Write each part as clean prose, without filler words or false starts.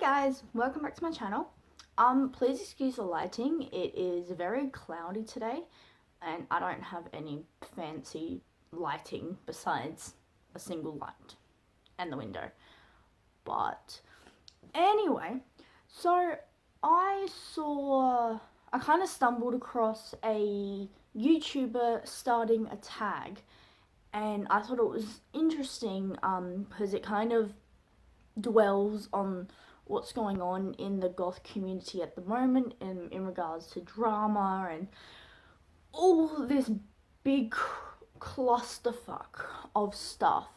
guys, welcome back to my channel. Please excuse the lighting. It is very cloudy today and I don't have any fancy lighting besides a single light and the window. But anyway, so I kind of stumbled across a YouTuber starting a tag, and I thought it was interesting because it kind of dwells on what's going on in the goth community at the moment in regards to drama and all this big clusterfuck of stuff.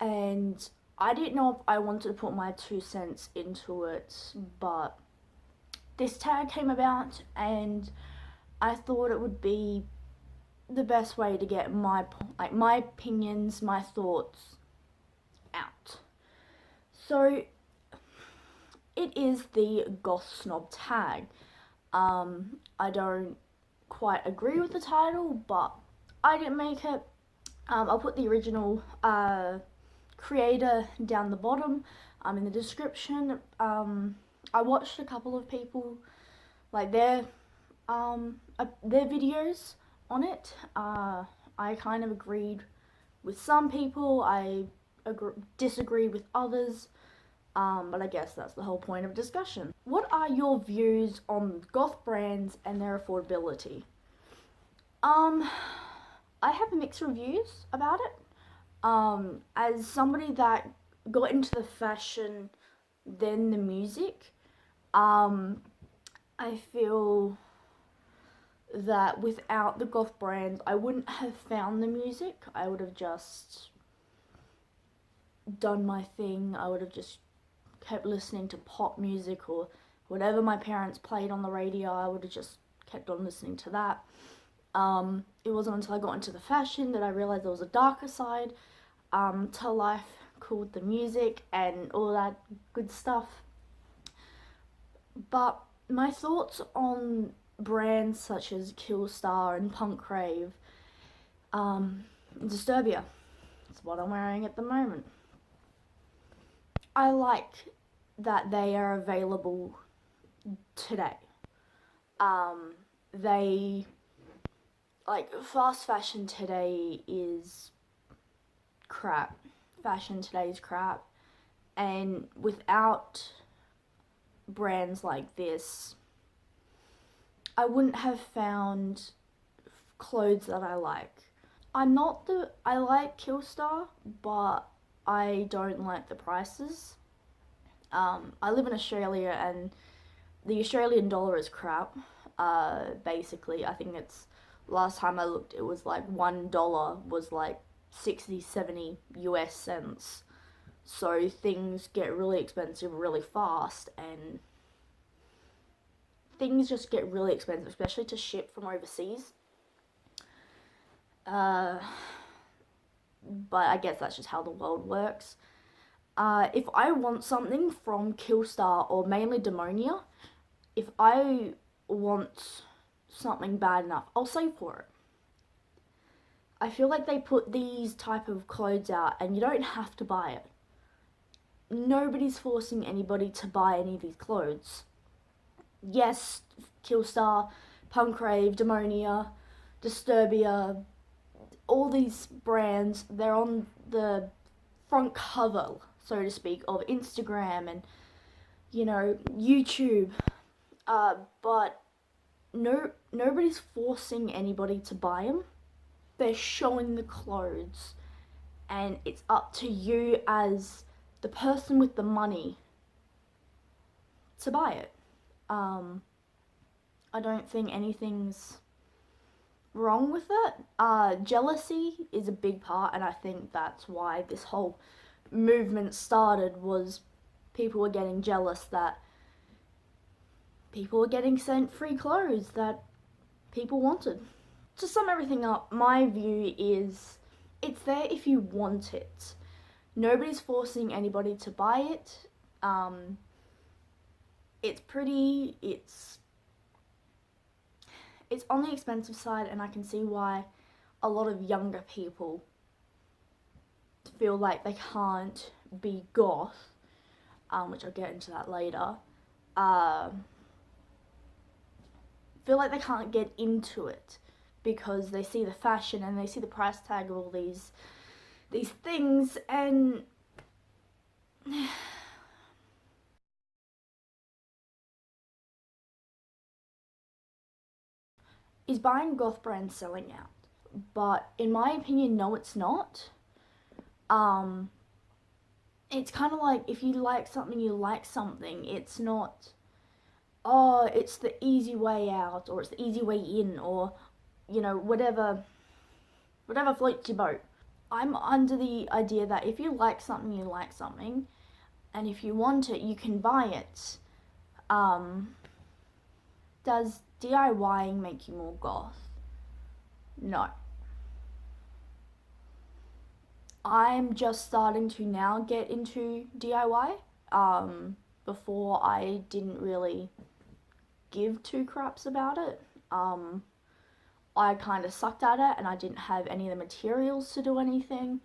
And I didn't know if I wanted to put my 2 cents into it, but this tag came about and I thought it would be the best way to get my opinions, my thoughts out. So it is the Goth Snob tag. I don't quite agree with the title, but I didn't make it. I'll put the original creator down the bottom in the description. I watched a couple of people, like their videos on it. I kind of agreed with some people, I disagreed with others, but I guess that's the whole point of discussion. What are your views on goth brands and their affordability? I have mixed reviews about it. As somebody that got into the fashion, then the music, I feel that without the goth brands, I wouldn't have found the music. I would have just done my thing. I would have just kept listening to pop music or whatever my parents played on the radio. I would have just kept on listening to that. It wasn't until I got into the fashion that I realized there was a darker side to life called the music and all that good stuff. But my thoughts on brands such as Killstar and Punk Rave, Disturbia, it's what I'm wearing at the moment. I like that they are available today. Fast fashion today is crap. Fashion today is crap. And without brands like this, I wouldn't have found clothes that I like. I like Killstar, but I don't like the prices. I live in Australia and the Australian dollar is crap. Basically, I think last time I looked, it was like $1 was like 60, 70 US cents. So things get really expensive really fast, and things just get really expensive, especially to ship from overseas. But I guess that's just how the world works. If I want something from Killstar or mainly Demonia, if I want something bad enough, I'll save for it. I feel like they put these type of clothes out and you don't have to buy it. Nobody's forcing anybody to buy any of these clothes. Yes, Killstar, Punk Rave, Demonia, Disturbia, all these brands, they're on the front cover, so to speak, of Instagram and, YouTube. But nobody's forcing anybody to buy them. They're showing the clothes, and it's up to you as the person with the money to buy it. I don't think anything's wrong with it. Jealousy is a big part, and I think that's why this whole movement started, was people were getting jealous that people were getting sent free clothes that people wanted. To sum everything up, my view is it's there if you want it. Nobody's forcing anybody to buy it. It's pretty, it's on the expensive side, and I can see why a lot of younger people feel like they can't be goth which I'll get into that later, uh, feel like they can't get into it because they see the fashion and they see the price tag of all these things, and is buying goth brands selling out? But in my opinion, no, it's not. Um, it's kind of like if you like something, you like something. It's not, oh, it's the easy way out or it's the easy way in, or whatever floats your boat. I'm under the idea that if you like something, you like something, and if you want it, you can buy it. Does DIYing make you more goth? No. I'm just starting to now get into DIY. Before I didn't really give two craps about it. I kind of sucked at it and I didn't have any of the materials to do anything.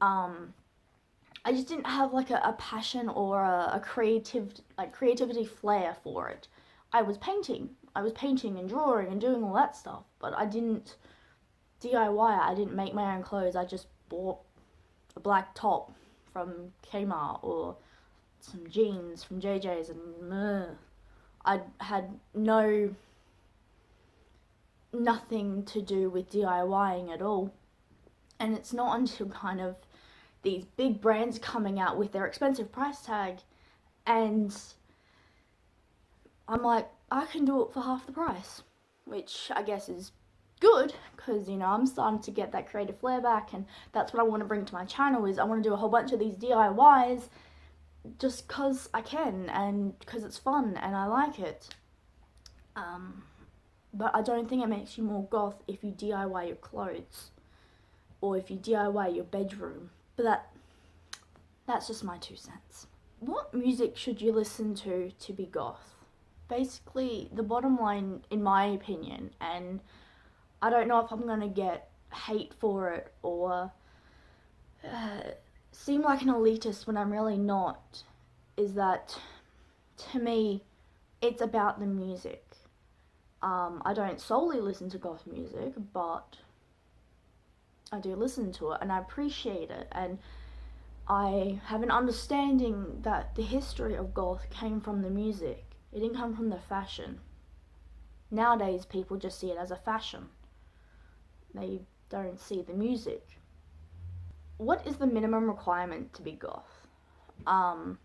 I just didn't have like a passion or a creativity flair for it. I was painting and drawing and doing all that stuff, but I didn't DIY. I didn't make my own clothes. I just bought a black top from Kmart or some jeans from JJ's, and I had nothing to do with DIYing at all. And it's not until kind of these big brands coming out with their expensive price tag, and I'm like, I can do it for half the price, which I guess is good because I'm starting to get that creative flair back, and that's what I want to bring to my channel. Is I want to do a whole bunch of these DIYs just because I can and because it's fun and I like it. But I don't think it makes you more goth if you DIY your clothes or if you DIY your bedroom. But that's just my 2 cents. What music should you listen to be goth? Basically, the bottom line, in my opinion, and I don't know if I'm gonna get hate for it or seem like an elitist when I'm really not, is that to me, it's about the music. I don't solely listen to goth music, but I do listen to it and I appreciate it, and I have an understanding that the history of goth came from the music. It didn't come from the fashion. Nowadays, people just see it as a fashion. They don't see the music. What is the minimum requirement to be goth? Have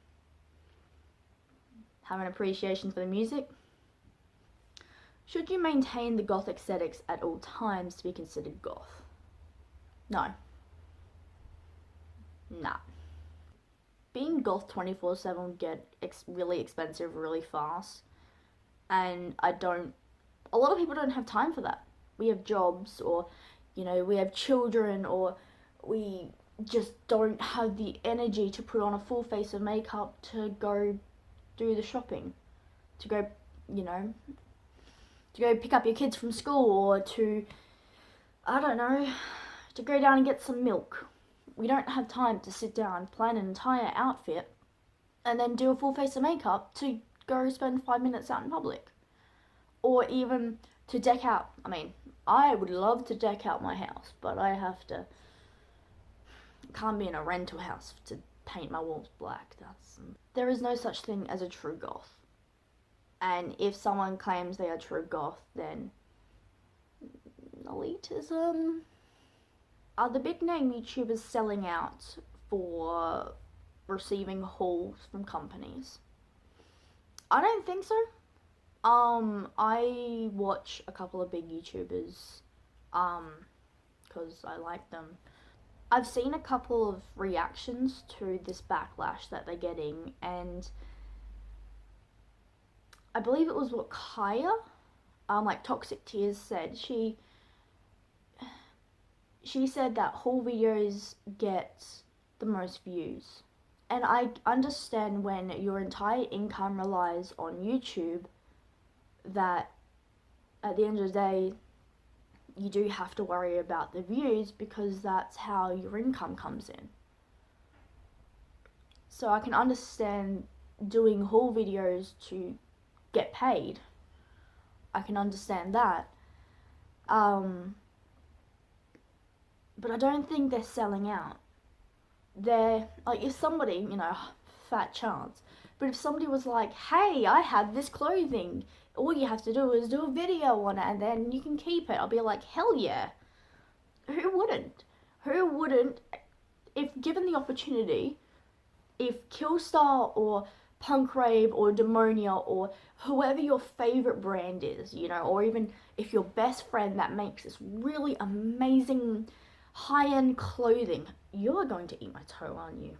an appreciation for the music. Should you maintain the goth aesthetics at all times to be considered goth? No. Nah. Being goth 24/7 will get really expensive really fast, and a lot of people don't have time for that. We have jobs, or we have children, or we just don't have the energy to put on a full face of makeup to go do the shopping, to go pick up your kids from school, or to, I don't know, to go down and get some milk. We don't have time to sit down, plan an entire outfit, and then do a full face of makeup to go spend 5 minutes out in public. Or even to deck out. I mean, I would love to deck out my house, but can't be in a rental house to paint my walls black. There is no such thing as a true goth. And if someone claims they are true goth, then elitism. Are the big name YouTubers selling out for receiving hauls from companies? I don't think so. I watch a couple of big YouTubers, because I like them. I've seen a couple of reactions to this backlash that they're getting, and I believe it was what Kaya, like Toxic Tears said. She said that haul videos get the most views. And I understand when your entire income relies on YouTube, that at the end of the day, you do have to worry about the views because that's how your income comes in. So I can understand doing haul videos to get paid. I can understand that. But I don't think they're selling out. They're like, if somebody, fat chance, but if somebody was like, hey, I have this clothing, all you have to do is do a video on it and then you can keep it, I'll be like, hell yeah. Who wouldn't? Who wouldn't, if given the opportunity? If Killstar or Punk Rave or Demonia or whoever your favorite brand is, or even if your best friend that makes this really amazing high-end clothing, you're going to eat my toe, aren't you?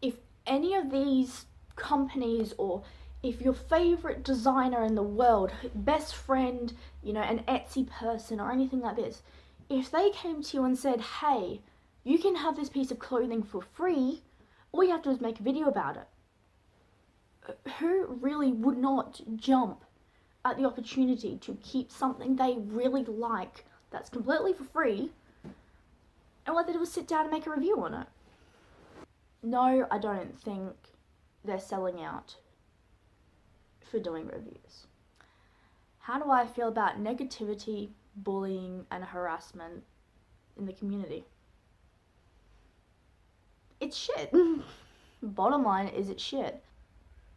If any of these companies, or if your favorite designer in the world, best friend, an Etsy person or anything like this, if they came to you and said, hey, you can have this piece of clothing for free, all you have to do is make a video about it. Who really would not jump at the opportunity to keep something they really like that's completely for free, and what they do is sit down and make a review on it? No, I don't think they're selling out for doing reviews. How do I feel about negativity, bullying, and harassment in the community? It's shit. Bottom line is, it's shit.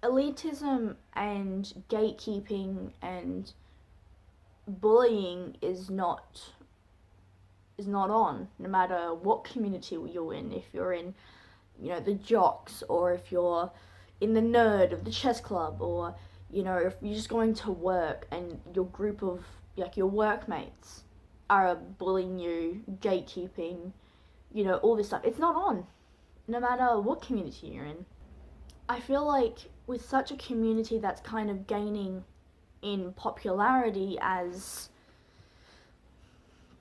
Elitism and gatekeeping and bullying is not on, no matter what community you're in. If you're in, the jocks, or if you're in the nerd of the chess club, or, if you're just going to work and your group of, your workmates are bullying you, gatekeeping, all this stuff. It's not on, no matter what community you're in. I feel like with such a community that's kind of gaining in popularity as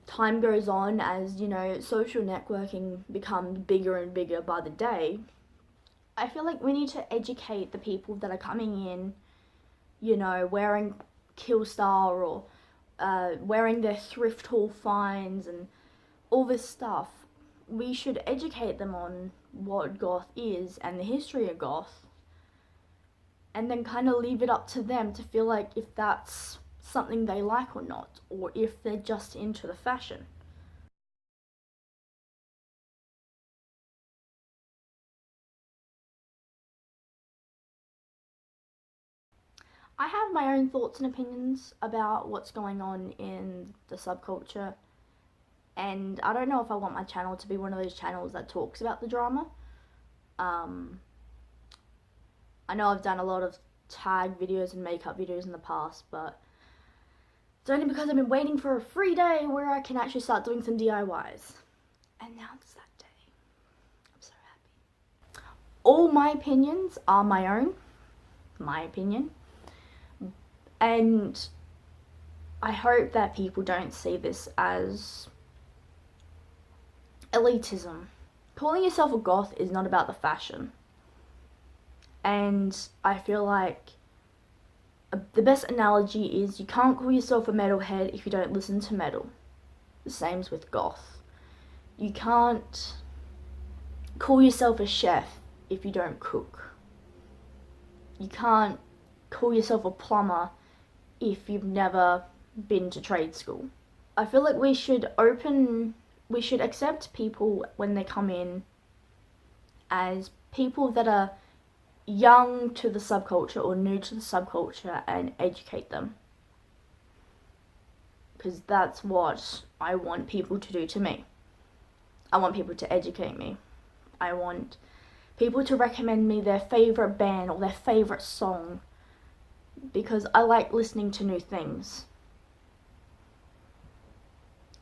time goes on, as, social networking becomes bigger and bigger by the day, I feel like we need to educate the people that are coming in, wearing Killstar or wearing their thrift haul finds and all this stuff. We should educate them on what goth is and the history of goth, and then kind of leave it up to them to feel like if that's something they like or not, or if they're just into the fashion. I have my own thoughts and opinions about what's going on in the subculture, and I don't know if I want my channel to be one of those channels that talks about the drama. I know I've done a lot of tag videos and makeup videos in the past, but it's only because I've been waiting for a free day where I can actually start doing some DIYs. And now it's that day. I'm so happy. All my opinions are my own. My opinion. And I hope that people don't see this as elitism. Calling yourself a goth is not about the fashion. And I feel like the best analogy is you can't call yourself a metalhead if you don't listen to metal. The same's with goth. You can't call yourself a chef if you don't cook. You can't call yourself a plumber if you've never been to trade school. I feel like we should accept people when they come in as people that are young to the subculture or new to the subculture, and educate them. Because that's what I want people to do to me. I want people to educate me. I want people to recommend me their favorite band or their favorite song, because I like listening to new things.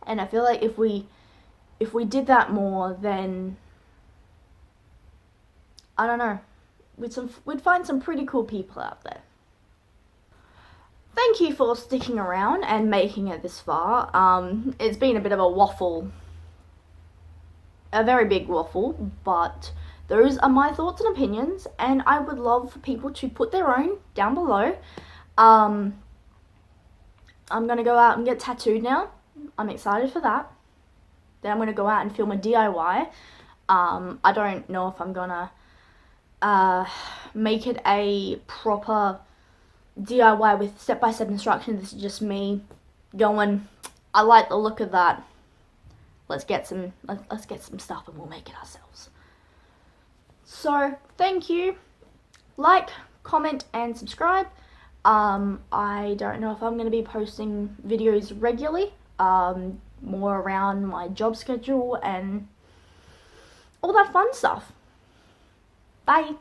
And I feel like if we did that more, then I don't know, we'd find some pretty cool people out there. Thank you for sticking around and making it this far. It's been a bit of a waffle, a very big waffle, but those are my thoughts and opinions, and I would love for people to put their own down below. I'm gonna go out and get tattooed now. I'm excited for that. Then I'm gonna go out and film a DIY. I don't know if I'm gonna make it a proper DIY with step-by-step instructions. This is just me going, I like the look of that. Let's get some stuff and we'll make it ourselves. So thank you. Like, comment, and subscribe. I don't know if I'm going to be posting videos regularly, more around my job schedule and all that fun stuff. Bye.